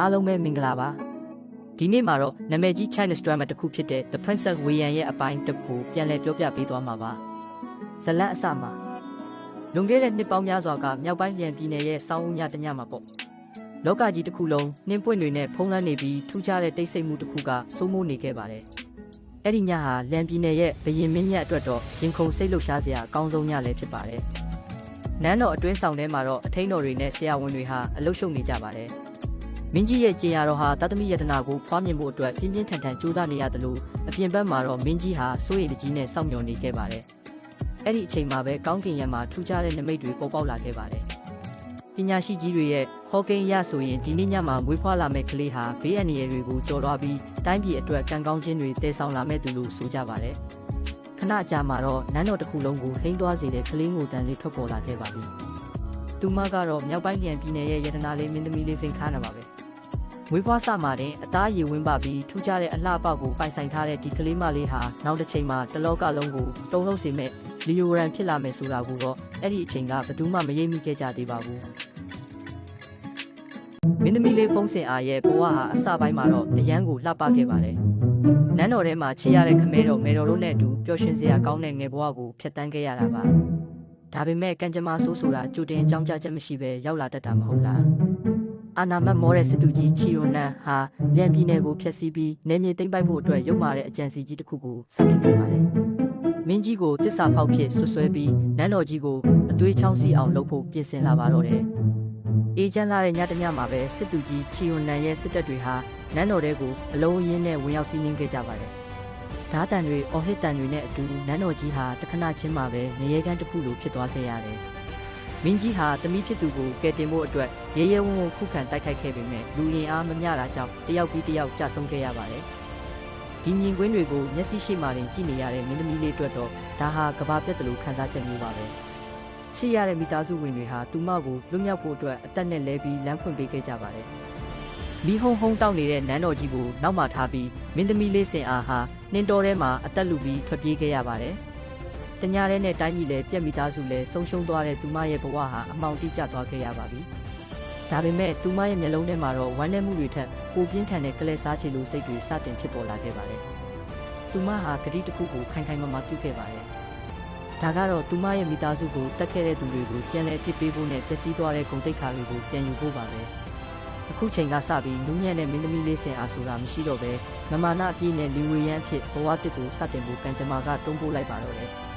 အားလုံးပဲမင်္ဂလာပါဒီနေ့မှာတော့နာမည်ကြီး Chinese drama တစ်ခုဖြစ်တဲ့ The Princess Wei Yan ရဲ့အပိုင်းတစ်ခုပြန်လည်ပြောပြပေးသွားမှာပါဇလတ်အစမှာလွန်ခဲ့တဲ့နှစ်ပေါင်းများစွာကမြောက်ပိုင်းပြန်ပြည်နယ်ရဲ့စောင်းဦးညတညမှာပေါ့လောကကြီးတစ်ခုလုံးနှင်းပွင့်တွေနဲ့ဖုံးလွှမ်းနေပြီးထူးခြားတဲ့တိတ်ဆိတ်မှုတစ်ခုကစိုးမိုးနေခဲ့ပါတယ်အဲ့ဒီညဟာလန်ပြည်နယ်ရဲ့ဘရင်မင်းမြတ်အတွက်တော့ရင်ခုန်စိတ်လှုပ်ရှားစရာအကောင်းဆုံးညလည်းဖြစ်ပါတယ်နန်းတော်အတွင်းဆောင်ထဲမှာတော့အထင်းတော်တွေနဲ့ဆရာဝန်တွေဟာအလုရှုပ်နေကြပါတယ်မင်းကြီးရဲ့ကျင်ရတော်ဟာတသမီယတနာကိုဖွားမြင်ဖို့အတွက်ပြင်းပြင်းထန်ထန်ကြိုးစားနေရတယ်လို့အပြင်ဘက်မှာတော့မင်းကြီးဟာစိုးရိမ်တကြီးနဲ့စောင့်မျှော်နေခဲ့ပါတယ်။အဲ့ဒီအချိန်မှာပဲကောင်းကင်ယံမှာထူးခြားတဲ့နမိတ်တွေပေါ်ပေါက်လာခဲ့ပါတယ်။ပညာရှိကြီးတွေရဲ့ဟောကိန်းရဆိုရင်ဒီနေ့ညမှာမွေးဖွားလာမယ့်ကလေးဟာဘေးအန္တရာယ်တွေကိုကျော်လွှားပြီးတိုင်းပြည်အတွက်ကံကောင်းခြင်းတွေတည်ဆောင်လာမဲ့သူလို့ဆိုကြပါတယ်။ခဏကြာမှာတော့နန်းတော်တစ်ခုလုံးကိုဟိန်းသွားစေတဲ့ကလေးငိုတန်လေးထွက်ပေါ်လာခဲ့ပါပြီ။သူမကတော့မြောက်ပိုင်းပြည်နယ်ရဲ့ယတနာလေးမင်းသမီးလေးဖင်ခါနာပါပဲ။မွေးဖွားစမှာတဲ့အသားရည်ဝင်းပါပြီးထူးခြားတဲ့အလှပေါက်ကိုပိုင်ဆိုင်ထားတဲ့ဒီကလေးမလေးဟာနောက်တစ်ချိန်မှာတလောကလုံးကိုတုံ့လုံးစေမဲ့လီယိုရန်ဖြစ်လာမယ်ဆိုတာကိုတော့အဲ့ဒီအချိန်ကဘယ်သူမှမရိပ်မိခဲ့ကြသေးပါဘူးမင်းသမီးလေးဖုံးစင်အားရဲ့ဘဝဟာအစပိုင်းမှာတော့အရန်ကိုလှပခဲ့ပါတယ်နန်းတော်ထဲမှာချေရတဲ့ခမဲတော်မေတော်တို့နဲ့အတူပျော်ရွှင်စရာကောင်းတဲ့ငယ်ဘဝကိုဖျက်ဆီးခဲ့ရတာပါဒါပေမဲ့ကံကြမ္မာဆိုးဆိုတာကြိုတင်အကြောင်းကြားချက်မရှိဘဲရောက်လာတတ်တာမဟုတ်လားအာနာမတ်မောတဲ့စစ်သူကြီးချီယိုနန်ဟာလန်ပြည်နယ်ကိုဖျက်ဆီးပြီးနေမြေသိမ်းပိုက်ဖို့အတွက်ရုပ်မာတဲ့အကြံစီကြီးတစ်ခုကိုစတင်ခဲ့ပါတယ်။မင်းကြီးကိုတစ္ဆာဖောက်ဖြစ်ဆွဆွဲပြီးနန်းတော်ကြီးကိုအသွေးချောင်းစီအောင်လုပ်ဖို့ပြင်ဆင်လာပါတော့တယ်။အေဂျင့်လာတဲ့ညတညမှာပဲစစ်သူကြီးချီယိုနန်ရဲ့စစ်တပ်တွေဟာနန်းတော်ထဲကိုအလုံးအရင်းနဲ့ဝင်ရောက်စီးနင်းခဲ့ကြပါတယ်။ဓာတ်တန်တွေအော်ဟစ်တန်တွေနဲ့အတူနန်းတော်ကြီးဟာတခဏချင်းမှာပဲနေရဲကန်းတစ်ခုလိုဖြစ်သွားခဲ့ရတယ်။မင်းကြီးဟာသမီးဖြစ်သူကိုကယ်တင်ဖို့အတွက်ရဲရဲဝံ့ဝံ့ခုခံတိုက်ခိုက်ခဲ့ပေမဲ့လူရင်အားမမျှတာကြောင့်တယောက်ပြီးတယောက်ကြာဆုံးခဲ့ရပါတယ်။ဒီမြင်ကွင်းတွေကိုမျက်စိရှိမှတင်ကြည့်နေရတဲ့မင်းသမီးလေးအတွက်တော့ဒါဟာကဘာပြတ်တယ်လို့ခံစားချက်မျိုးပါပဲ။ချစ်ရတဲ့မိသားစုဝင်တွေဟာသူမကိုလွတ်မြောက်ဖို့အတွက်အသက်နဲ့လဲပြီးလမ်းဖွင့်ပေးခဲ့ကြပါတယ်။မီးဟုံးဟုံးတောက်နေတဲ့နန်းတော်ကြီးကိုနောက်မှထားပြီးမင်းသမီးလေးစင်အားဟာနှင်းတော်ထဲမှာအသက်လူပြီးထွက်ပြေးခဲ့ရပါတယ်။တညာရဲနဲ့တိုင်းပြည်လည်းပြက်မိသားစုလည်းဆုံးရှုံးသွားတဲ့သူမရဲ့ဘဝဟာအမှောင်တိကျသွားခဲ့ရပါပြီ။ဒါပေမဲ့သူမရဲ့မျက်လုံးထဲမှာတော့ဝမ်းနည်းမှုတွေထက်ပိုပြင်းထန်တဲ့ကလေးစားချေလိုစိတ်တွေစတင်ဖြစ်ပေါ်လာခဲ့ပါတယ်။သူမဟာဂတိတစ်ခုကိုခိုင်ခိုင်မာမာပြုခဲ့ပါတယ်။ဒါကတော့သူမရဲ့မိသားစုကိုတတ်ခဲ့တဲ့သူတွေကိုပြန်လည်ဖြစ်ပေးဖို့နဲ့ပျက်စီးသွားတဲ့ဂုဏ်သိက္ခာတွေကိုပြန်ယူဖို့ပါပဲ။အခုချိန်ကစပြီးနူးညံ့တဲ့မင်းသမီးလေးစင်အားဆိုတာမရှိတော့ပဲမမာနအပြည့်နဲ့လီဝေယန်းဖြစ်ဘဝတစ်ကိုစတင်ဖို့ကံကြမ္မာကတွန်းပို့လိုက်ပါတော့တယ်။